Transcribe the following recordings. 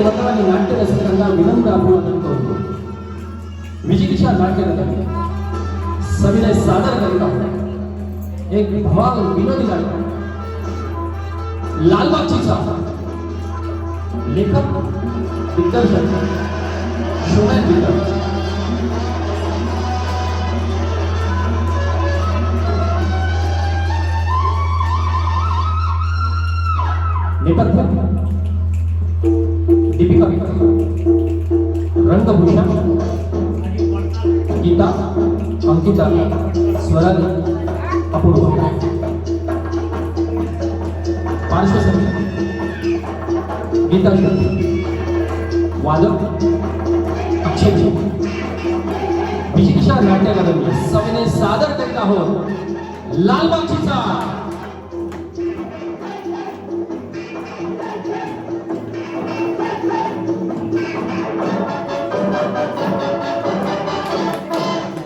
सेवक आणि नाट्य रसिकांना विनम्र अभिवादन करतो. विजिगीच्या नाट्यगताने सविनय सादर करीत आहोत एक भवाल विनोदी नाटक लालबागची चाळ. लेखक दिग्दर्शक शोभा दिग्दर्शक. नेपथ्य दीपिका रंगभूषण गीता अंकिता स्वराली अपूर्वा. पार्श्वसंगीत गीता वादक अक्षय. विजिगीच्या नाट्य अकादमी सविनय सादर करीत आहोत लालबागची चाळ.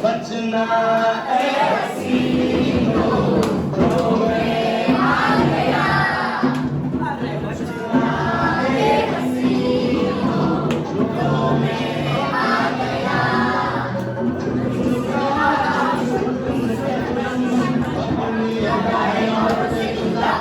बचना ऐसी हो में आ गया. अरे बचना ऐसी हो में आ गया. और से जुदा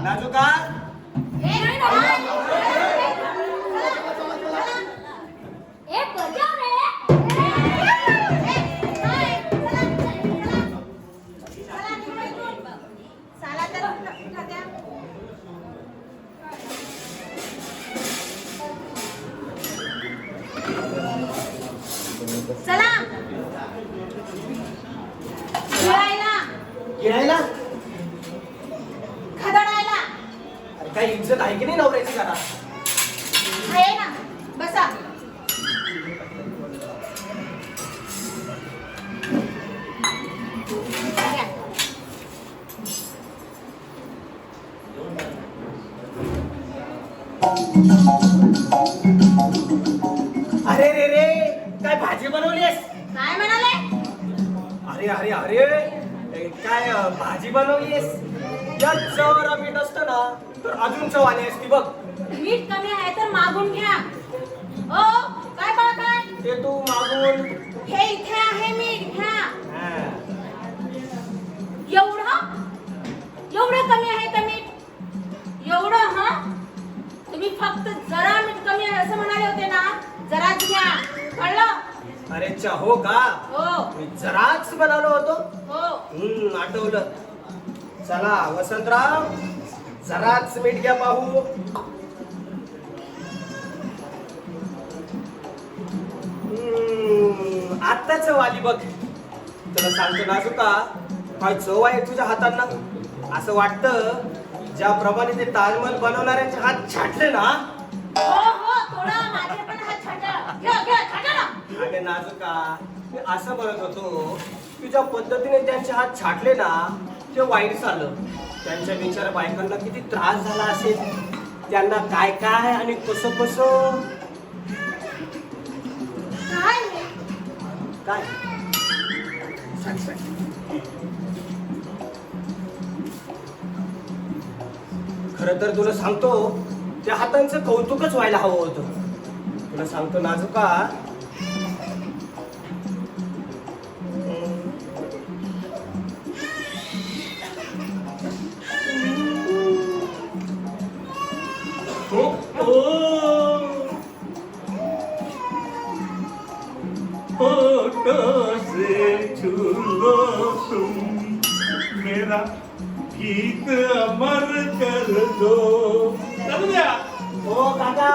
नाजुका चला गिळायला खदडायला अरे काही इज्जत आहे की नाही नवऱ्याची जरा. आहे ना. बसा. अरे रे रे काय भाजी बनवलीस. काय म्हणाले? अरे अरे अरे काय भाजी बनवलीस. या चवरा मीठ असतं ना तर अजून चव आली असती बघ. मीठ कमी आहे तर मागून घ्या. ओ काय पाहताय? ते तू मागून हे इथे आहे मीठ घ्या. हा. एवढं कमी आहे का मीठ? एवढं हा? तुम्ही फक्त जरा मीठ कमी आहे असं म्हणाले होते ना. जराच घ्या. कळलं? अरे हो का. हो मी जराच बनवलं होतो. हो. आठवलं. चला वसंतराव जराच मीठ घ्या पाहू. आता चव आली बघ. तुला सांगतो नाजुका काय चव आहे तुझ्या हातांना. असं वाटतं ज्याप्रमाणे ते ताजमहल बनवणाऱ्यांचे हात छाटले ना. हो हो थोडा माझे पण हात छाटा. घ्या घ्या छाटा ना. अरे नाजुका मी असं म्हणत होतो की ज्या पद्धतीने त्यांचे हात छाटले ना ते वाईट झालं. त्यांच्या बिचाऱ्या बायकांना किती त्रास झाला असेल. त्यांना काय काय आणि कसं कसं काय काय सांग सांग. खरं तर तुला सांगतो त्या हातांचं कौतुकच व्हायला हवं होतं. तुला सांगतो नाजुका मेरा गीत अमर कर दो. हो काका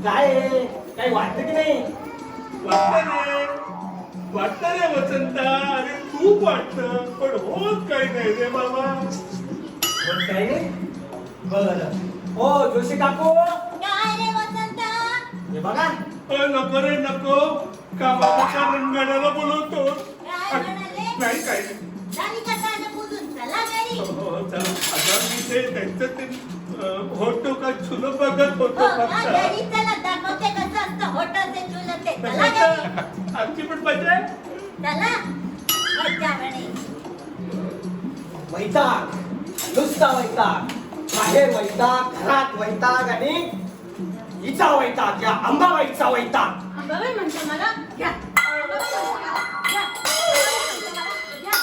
काय आहे? काही वाटतं की नाही. वाटतं रे वसंता, अरे खूप वाटतं पण होत काही नाही रे बाबा. पण काही नाही बरं. हो जोशी काकू, काय रे वसंता? हे बघा. नको रे नको, कामाच्या रणगाड्याला बोलवतो. काय म्हणाले? नाही काय नाही. झाली का ताट पुसून? चला घरी. हो, चला. आता मी ते त्यांचं ते होतो का चुलं बघत होतो हो, फक्त. घरी चला, दाखवते कसं असतं होतं ते चुलत ते. चला घरी. आमची पण मजा आहे. चला. मज्जा म्हणे. वैताग, नुसता वैताग. बाहेर वैताग, घरात वैताग आणि हिचा वैताग, या अंबाबाईचा वैताग. अंबाबाई म्हणते मला घ्या. अंबाबाई म्हणते मला घ्या. अंबाबाई म्हणते मला घ्या.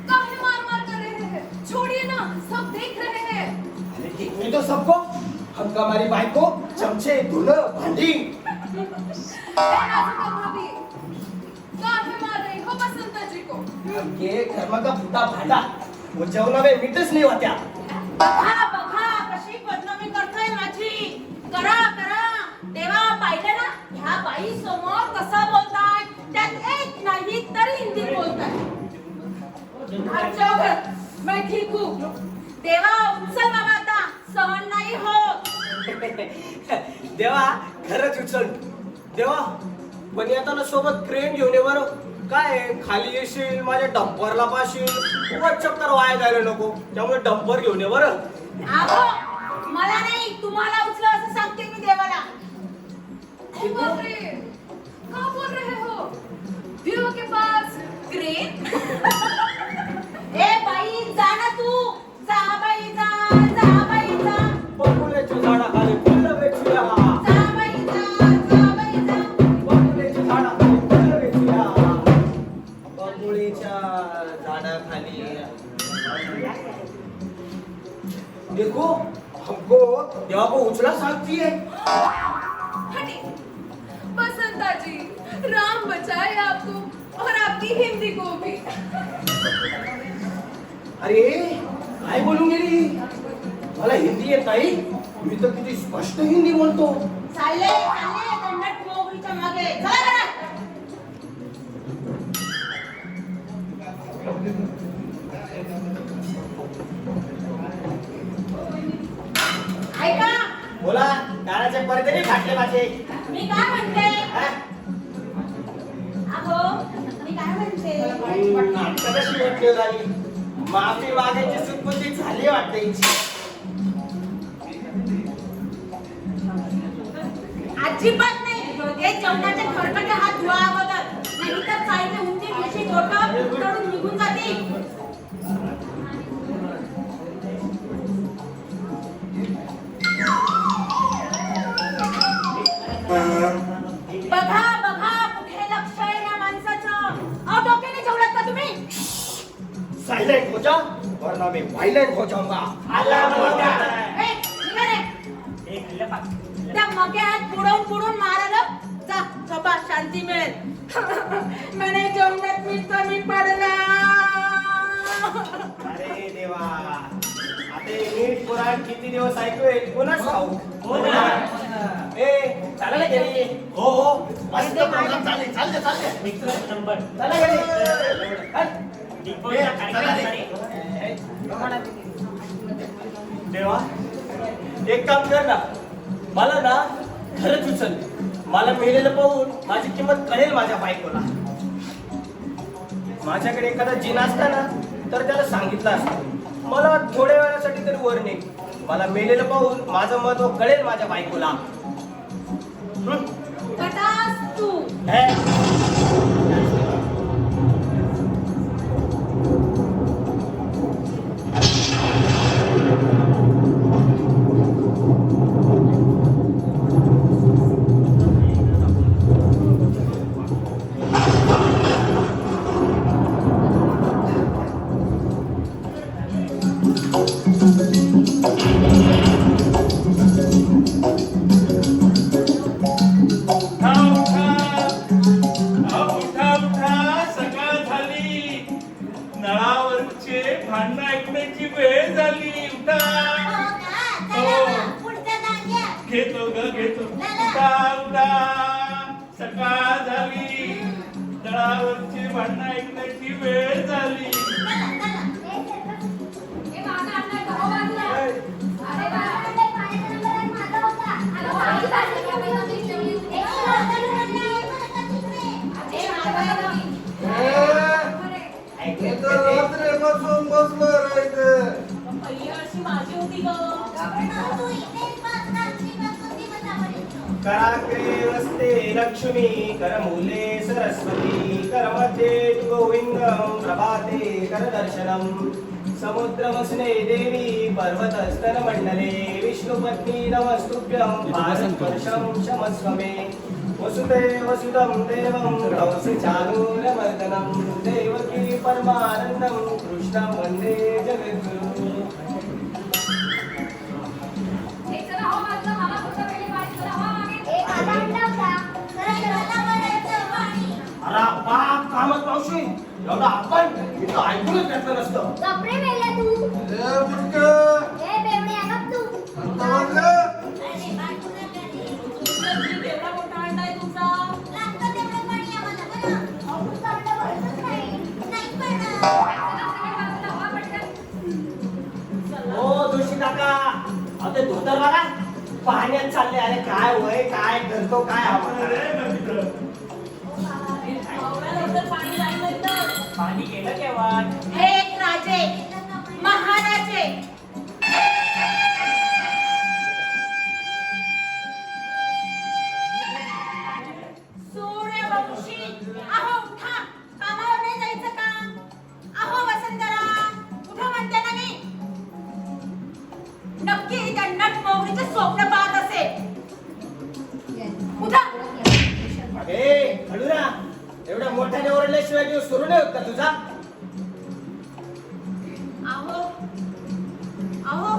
काहे मार-मार कर रहे हैं? छोड़िए ना, सब देख रहे हैं. अरे देखने दो सबको. हम हमारी बाइको चमचे धुलं भांडी. ए नाजुका भाभी, काहे मार रही हो बसंता जी को? आमके कर्माचा फुटा भांडा व जेवणावे मीठच नाही होत्या. बघा बघा कशी बदनामी करताय माझी. करा करा. देवा पाहिलं ना ह्या बाई समोर कसा बोलताय. त्यात एक नाही तरी हिंदी बोलताय. अच्छा घर, मैं ठीक हूँ. देवा उचल बाबा आता सहन नाही होत. देवा खरंच उचल. देवा पण येताना सोबत क्रेन घेऊन ये बरं. काय आहे, खाली येशील माझ्या डंपरला पाशील उगाच चक्कर वाया जायला नको. त्यामुळे डंपर घेऊन ये बरं. आहो मला नाही तुम्हाला उचल असं सांगते मी देवाला. ओ बाप रे, क्या बोल रहे हो? देव के पास क्रेन? ए बाई जा ना तू. जा बाई जा. जा बाई जा. बकुळ्याच्या झाडाखाली फुलं वेचूया. जा बाई जा. जा बाई जा. बकुळ्याच्या झाडाखाली फुलं वेचूया. बकुळीच्या झाडाखाली. देखो हमको देवा को उचला सांगती है. हटे. बसंता जी, राम बचाए आपको और आपकी हिंदी को भी. अरे काय बोलून गेली. मला हिंदी येत नाही. मी तर किती स्पष्ट हिंदी बोलतो. चालले चालले दंडक मोगरीच्या मागे. चला घरात. ऐका बोला दाराचे पडदे नाही फाटले माझे. मी काय म्हणते. हा? अहो मी काय म्हणते. आता कशी वाटली झाली. माफी मागायची सुटपुटी झाली वाटते हिची. अजिबात नाही. हे जेवणाच्या खरकटे हात धुवा अगोदर. नाही तर साईडने उंची ठेशी बोटं उतरून निघून जातील. बघा बघा कुठे लक्ष आहे या माणसाचं. अहो डोक्याने जेवलात का तुम्ही. सायलेंट हो जा वरना मैं वायलेंट हो जाऊंगा. ए, निघा रे. त्या मक्यात बुडवून मारायला जा. झोपा शांती मिळेल. म्हणे जेवणात मीठ कमी पडला. अरे देवा आता हे नीट पुराण किती दिवस ऐकूय पुन्हा खाऊ. ए चला ना घरी. हो हो मस्त प्रोग्राम चालेल. चालते चला घरी. चला रे. देवा एक काम कर ना. मला ना खरंच उचल. मला मेलेलं पाहून माझी किंमत कळेल माझ्या बायकोला. माझ्याकडे एखादा जिना असता ना तर त्याला सांगितलं असतं मला थोड्या वेळासाठी तरी वर ने. मला मेलेलं पाहून माझं महत्व कळेल माझ्या बायकोला. कटास तू. हे घरावरची भांडणं ऐकण्याची वेळ झाली. बसून बसलो पहिली वर्षी माझी होती ग. कराग्रे वस्ते लक्ष्मी करमूले सरस्वती करमध्ये गोविंदम प्रभाते करदर्शनम समुद्रवसने देवी पर्वतस्तन मंडले विष्णुपत्नी नमस्तुभ्यं पादस्पर्शं क्षमस्व मे वसुते वसुदं देवं तवसि चानूरमर्दनं देवकी परमानन्दं कृष्णं वन्दे जगद्गुरुम्. अरे बाप कामत मावशी एवढं आपण इथं ऐकूनच घेतलं नसतं. कपडे मेल्या तू ए बुटकं, ए बेवड्या गप तू आता वाजलं? एवढा मोठा अंडा आहे तुमचा. लागतं तेवढं पाणी आम्हाला बरं. आपण चांगलं भरतच नाही पडणार. हो जोशी काका अहो ते धोतर बघा पाण्यात चालले. अरे काय वय काय करतो काय आपण एवढ्या लवकर पाणी जाईल नाही तर. पाणी गेलं केव्हा. एक राजे महाराजे सूर्यवंशी अहो उठा. कामावर नाही जायचं का? अहो वसंतरा उठा म्हणते ना मी. नक्की त्या नटमोगरीचं स्वप्न पाहत असेल. उठा. ए हळूरा एवढ्या मोठ्याने ओरडल्याशिवाय दिवस सुरू नाही होत का तुझा. अहो अहो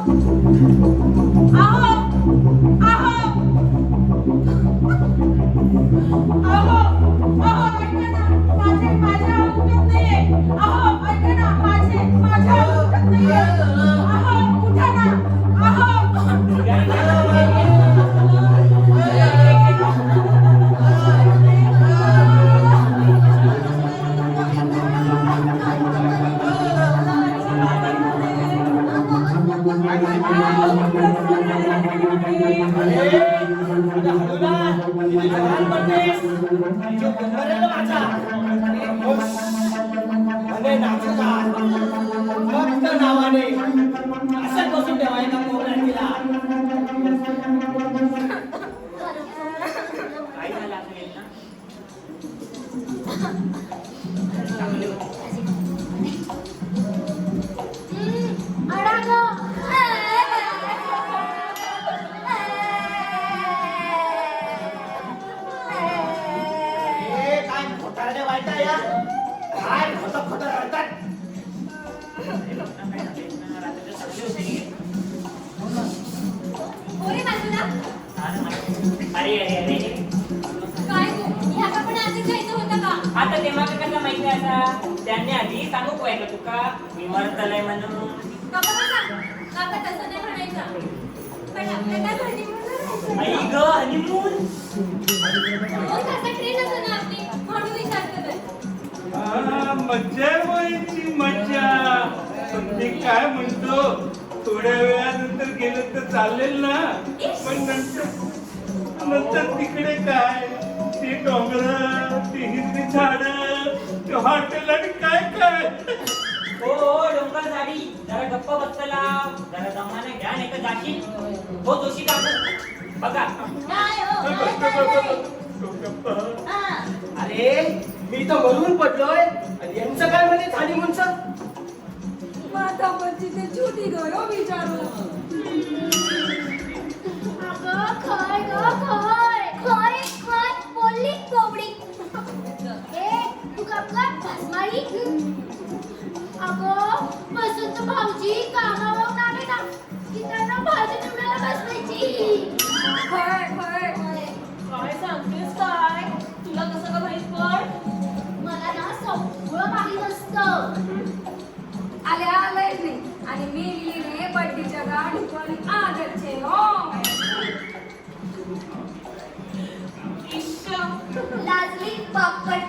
अहो अहो अहो अहो ऐका ना माझ्या उठत नाहीये. अहो ऐका ना माझ्या उठत नाहीये. अहो उठा ना. अहो नावाने असं बसून ठेवायचा कोकणातला. काय झालं असेल ना. काय खोटारड्या वाईटा या काय खोटं खोटं रडतात. ओरे बाजूला अरे अरे अरे काय तू ह्याला पण आधीच जायचं होतं का? आता तेव्हा कसं माहिती आता त्यांनी आधी सांगू पाहिजे तुका मी मरतलय म्हणून. काका बसा. काका तसं नाही म्हणायचं. पण आपल्याला घरी म्हणून आई ग हनीमून हो कसा ट्रेन असं ना आपली म्हणून विचारतो तर. मज्जा व्हायची मज्जा. पण मी काय म्हणतो थोड्या वेळानंतर गेलं तर चालेल ना. पण नंतर तिकडे काय ते डोंगर ते हिरवी झाड ते हॉटेल आणि काय काय. हो डोंगर झाडी जरा गप्प बसला जरा जमाने घ्या नाही तर जाशील. हो जोशी काकू बघा नाही हो. हा. अरे मी तर मरून पडलोय आणि यांचं काय म्हणे झाली म्हणचं. माता पती ते छोटी गयो विचारू. अगं खय ग खय खय खय बोलली कोबडी. ए तू कपला भस्माळी. अगं वसंत भाऊजी कामावरून आले ना की त्यांना भाजी निवडायला बसवायची. खय खय काय सांगतेस काय? तुला कसं का माहित पड? मला ना सगळं माहीत असतं. आले आले नाही आणि मी लिहिणे बड्डीच्या गाडी पण आदरचे हो. इश्श. लाजली बापट.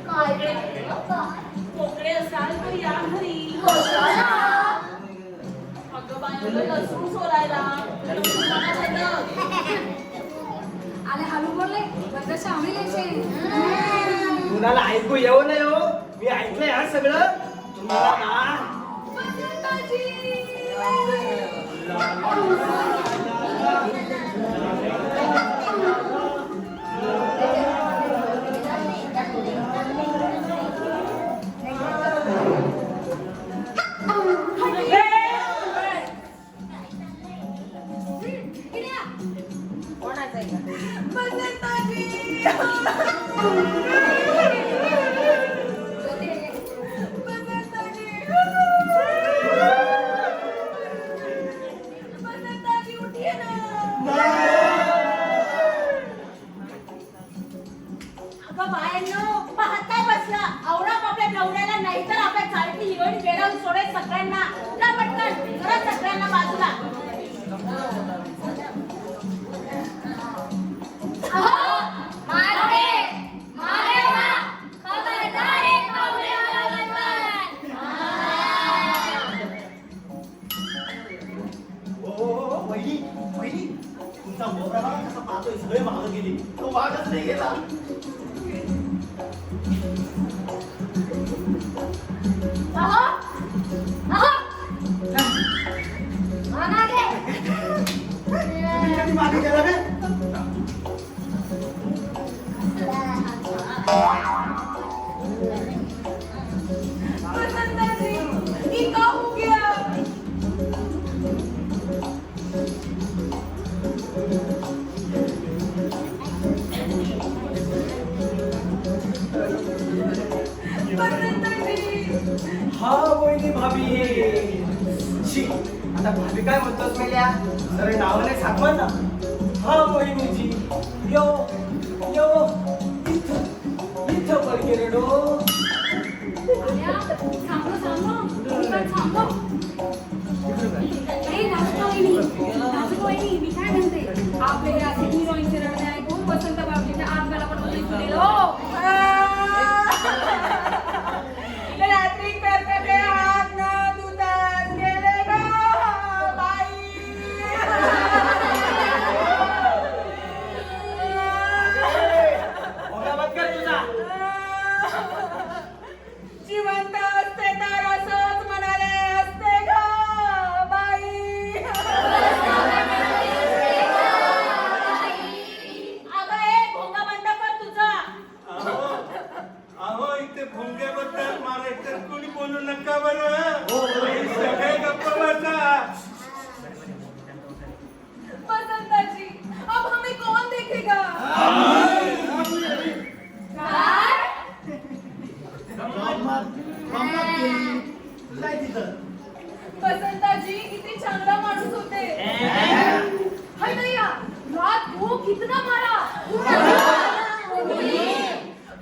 काय रे? कोकडे असाल तर या घरी कशाला? अगं बाई लसूण सोलायला आले हलू बोलले बद्दल सामील यायचे. कुणाला ऐकू येऊ नये हो. मी ऐकलंय हा सगळं. तुम्हाला ना अगं बायांनो पाहत काय बसला आवडा आपल्या नवऱ्याला नाही तर आपल्या चाळीतली हिरोईन वेळावून सोडे सगळ्यांना ना पटकन घरात सगळ्यांना बाजूला मारे मारे वा खबरदार एक कवळे वाला ओ वहिनी वहिनी तुमचा मोबरा बघा कसा पाहतोय सगळे मागं गेली तो वाघच नाही गेला अहो अहो मागे तुम्ही कधी मागे गेला काय ये क्या हो गया? हा वहिनी भाभी शी आता भाभी काय म्हणतोस मेल्या तर नावाने सागवा ना हा वहिनीजी यो यो इथं इथं पण गेलो आल्या, थांबलो थांबलो इकडे थांबलो. ए नाचतोय मी काय म्हणते आपले हे असे हिरोईनचे रडणे ऐकून वसंत बाबजीच्या आत्म्याला पण उलट दिलो. रात्री करकटे हात न धुताच गेले ग बाई भोगावत कर तुझा जिवंत असते तर असंच म्हणाले असते ग बाई अगं ए भोंगा बंद कर तुझा अहो अहो इथे भुंग्याबद्दल मला तर कोणी बोलू नका बरं सगळे गप्पा बसा बसंता जी अब हमें कौन देखेगा? काय? काय तिथं बसंता जी किती चांगला माणूस होते. हाय नैया रात को कितना मारा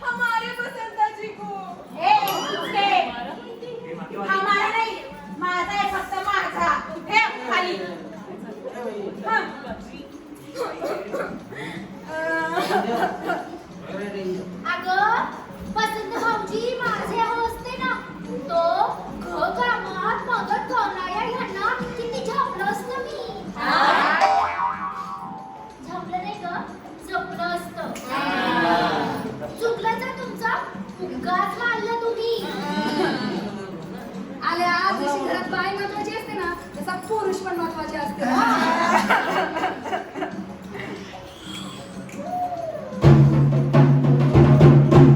हमारे बसंता जी को. ए तुझे हमारा नाही माझा आहे फक्त माझा हे खाली अगं वसंत भाऊजी माझे असते ना तो कामात मदत करणाऱ्या ह्यांना किती झपलं असतं मी झपलं नाही ग जपलं असतं चुकलं तर तुमचा उगाच मारलं तुम्ही आल्या जशी घरात बाई महत्वाची असते ना तसा पुरुष पण महत्वाचे असते.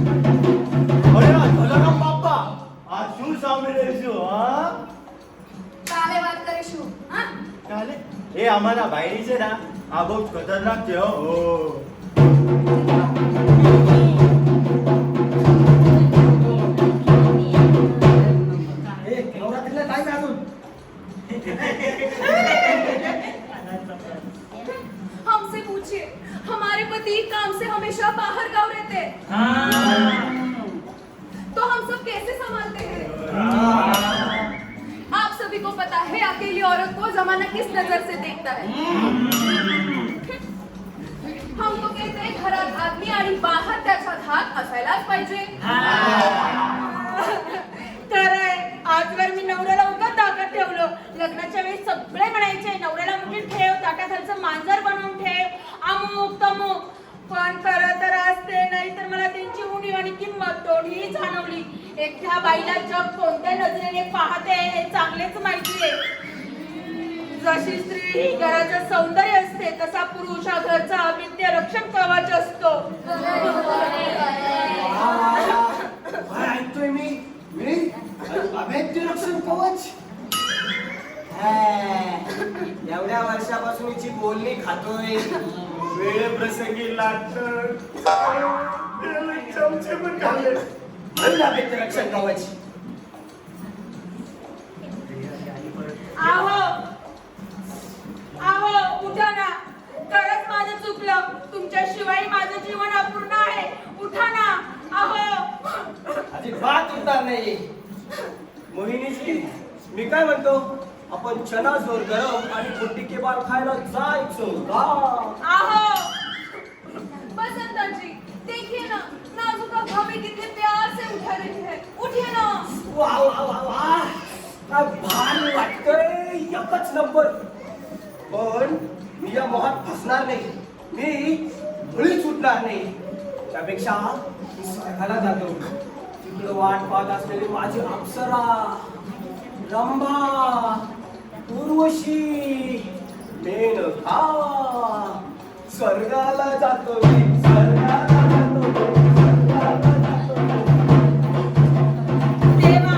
अरे धोलाराम बाप्पा आज શું સાંભળીશું હા કાલે વાત કરીશું. હા કાલે એ અમારા ભાઈની છે ને આ બહુ ખતરનાક છે હો ए नवरात्रीला काय अजून हमसे पूछिए हमारे पति काम से हमेशा बाहर गाँव रहते हैं. तो हम सब कैसे संभालते हैं? आप सभी को पता है अकेली औरत को जमाना किस नजर से देखता है. हमको कहते दोन्ही आणि बाहेर त्याचा धाक असायलाच पाहिजे. खरंय, आजवर मी नवऱ्याला उगाच ताकद ठेवलं. लग्नाच्या वेळी सगळे म्हणायचे नवऱ्याला मुठीत ठेव, ताटाखालचं मांजर बनवून ठेव, अमुक तमुक. पण खरं तर असते नाही तर मला त्यांची उणीव आणि किंमत दोन्ही जाणवली. एकट्या बाईला जग कोणत्या नजरेने पाहते हे चांगलेच माहितीये. जशी स्त्री ही घराचं सौंदर्य असते तसा पुरुष हा घरचा अभित्य रक्षण कवच असतो. काय ऐकतोय मी अभेद्य रक्षण कवच. एवढ्या वर्षापासून हिची बोलणी खातोय. वेळ प्रसंगी लागतं चमचे पण खाल्ले म्हणून अभेद्य रक्षण कवच. आहो आहो, उठा ना. खरंच माझं चुकलं. तुमच्याशिवाय माझं जीवन अपूर्ण आहे. उठा ना. आहो अजिबात उठणार नाही. मोहिनीजी, मी काय म्हणतो, आपण चना जोर गरम आणि कुट्टी के बाल खायला जायचं का? आहो बसंताजी, देखिए ना नाजुका भाभी कितने प्यार से उठा रही है. उठिए ना. वा वा वा वा, काय भारी वाटतंय. एकच नंबर. पण मी या मोहात फसणार नाही. मी मुळीच उठणार नाही. त्यापेक्षा मी स्वतःला जातो. तिकडं वाट पाहत असलेली माझी अप्सरा, रंभा, उर्वशी, मेनका, स्वर्गाला जातो मी, स्वर्गाला जातो मी, स्वर्गाला जातो मी. देवा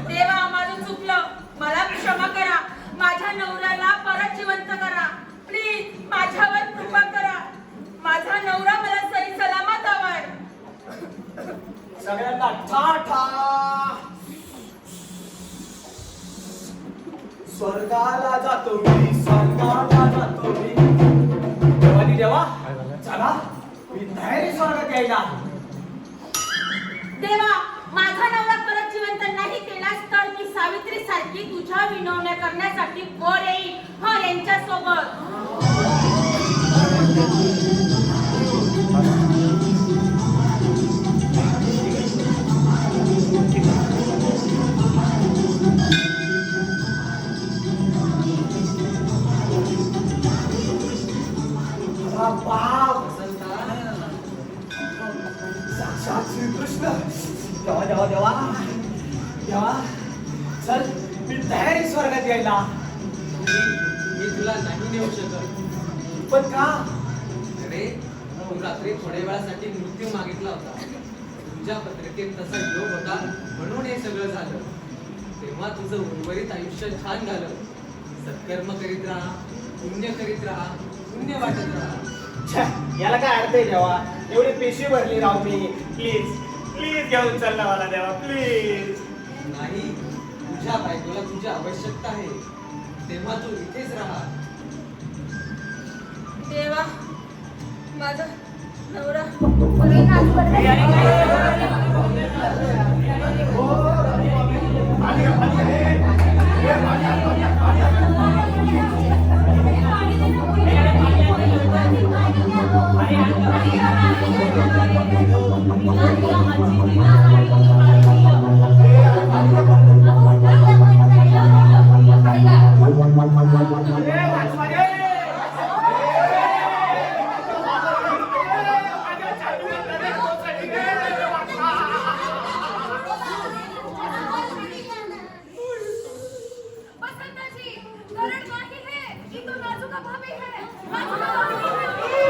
देवा, माझं चुकलं. मला क्षमा करा. माझ्या नवऱ्याला परत जिवंत करा. प्लीज माझ्यावर कृपा करा. माझा नवरा मला सही सलामत हवाय. सगळ्यांना टाटा. स्वर्गाला जातो मी, स्वर्गाला जातो मी. देवानी देवा, चला मी तयारी स्वर्गात यायला. देवा, माझा नवरा परत जिवंत नाही केलास तर मी सावित्री सारखी तुझ्या विनवण्या करण्यासाठी वर येईल. हो, यांच्यासोबत. साक्षात श्रीकृष्ण. देवा देवा देवा देवा, चल मी तयारी स्वर्गात यायला. मी तुला नाही नेऊ शकत. पण का? अरे, तू रात्री थोड्या वेळासाठी मृत्यू मागितला होता. तुझ्या पत्रिकेत तसा योग होता म्हणून हे सगळं झालं. तेव्हा तुझं उर्वरित आयुष्य छान झालं. सत्कर्म करीत राहा, पुण्य करीत राहा, पुण्य वाटत राहा. छे, याला काय अर्थ आहे देवा? एवढी पेशी भरली राव मी. प्लीज प्लीज घेऊन चल ना मला देवा, प्लीज. नाही, तुझ्या बायकोला तुझी आवश्यकता आहे. तेव्हा तू इथेच राहा. देवा, माझा नवरा बसंताजी, कारण नहीं है कि तो नाजुका भाभी है. नाजुका भाभी है.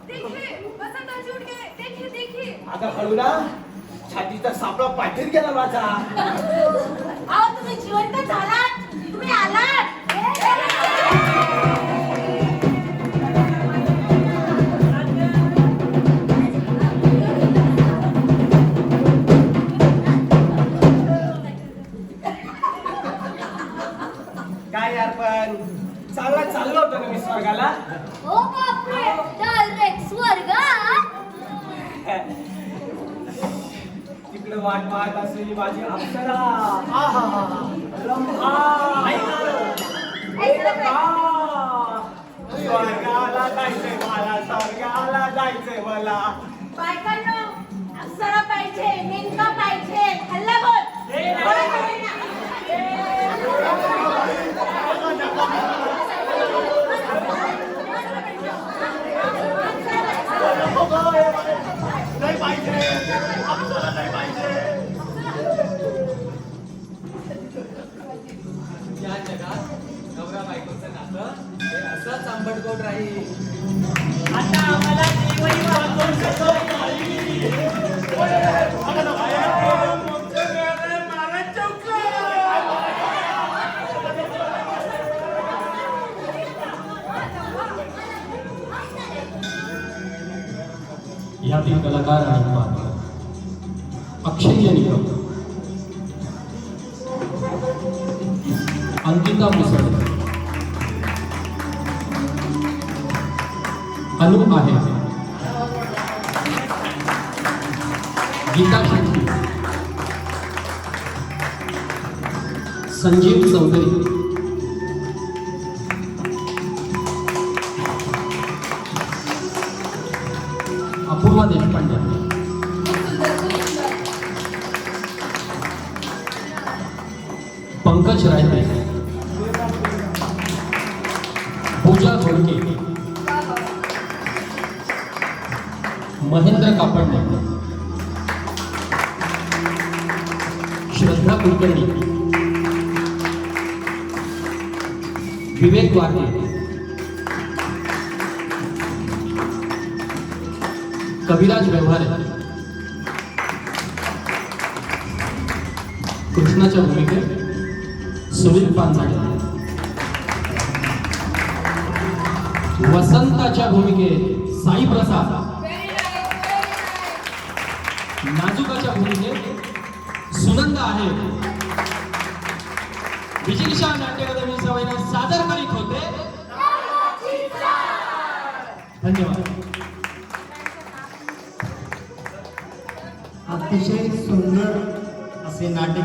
देखिए बसंताजी उठ गए. देखिए देखिए. आता हळू ना, छातीचा सापळा पाठीत गेला माझा. अहो, तुम्ही जिवंत झालात. तुम्ही आलात. काय यार, पण चाललो होतो ना मी स्वर्गाला. ओ बापरे, डायरेक्ट स्वर्गात. तिकडे वाट पाहत असलेली माझी अप्सरा, आहा, रंभा, मेनका, स्वर्गाला जायचंय मला. स्वर्गाला जायचंय मला. बायकांनो अप्सरा पाहिजे, मेनका पाहिजे, हल्ला बोल. बोला सगळ्यांना. नाही पाहिजे, आपल्याला नाही पाहिजे. या जगात नवरा बायकोचं नातं हे असंच आंबटगोड राहील. आता आम्हाला देवही वाचवून सगळं यातील कलाकार आणि पात्र अक्षय निकम, अंकिता मुसळ, अनु आहे, गीता शेट्टी, संजीव चौधरी, अपूर्वा देशपांडे, पंकज रायते, पूजा घोडके, महेंद्र कापडणे, श्रद्धा कुलकर्णी, विवेक वाघे, कविराज व्यवहारे, कृष्णाच्या भूमिकेत सुनील पानझाडे, वसंताच्या भूमिकेत साई प्रसाद, नाजुकाच्या भूमिकेत सुनंदा आहे. विजिगीषा नाट्य अकादमी सवयीने सादर करीत होते. धन्यवाद. अतिशय सुंदर असे नाटक